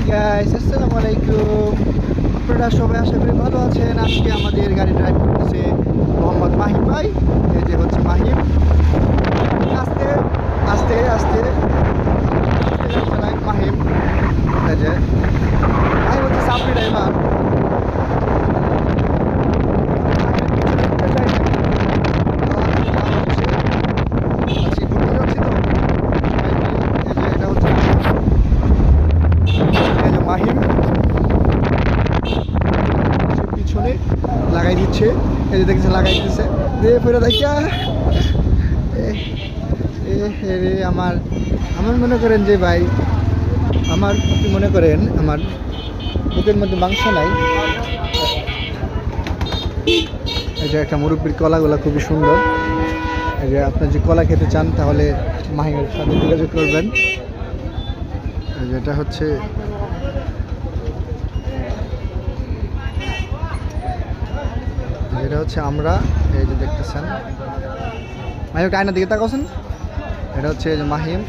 Guys, আসসালামু আলাইকুম। আপনারা সবাই আশা করি ভালো আছেন। আজকে আমাদের গাড়ি ড্রাইভ করতেছে মোহাম্মদ মাহিম ভাই। এই যে হচ্ছে মাহিম। আস্তে আস্তে আস্তে চালায় মাহিম। এই যে মাহিম হচ্ছে সাপড়ি ড্রাইভার। মাহিম পিছনে লাগাই দিচ্ছে, এই যে দেখছে লাগাই দিচ্ছে রে ফেরে দেখা রে। আমার আমার মনে করেন যে ভাই, আমার আপনি মনে করেন আমার বুকের মধ্যে মাংস নাই। এই যে একটা মুরব্বির কলাগুলো খুবই সুন্দর। এই যে আপনার যে কলা খেতে চান তাহলে মাহিমের সাথে যোগাযোগ করবেন। যেটা হচ্ছে এটা হচ্ছে আমরা, এই যে দেখতেছেন মাহিম আয়নার দিকে তাকাচ্ছেন, এটা হচ্ছে এই যে মাহিম।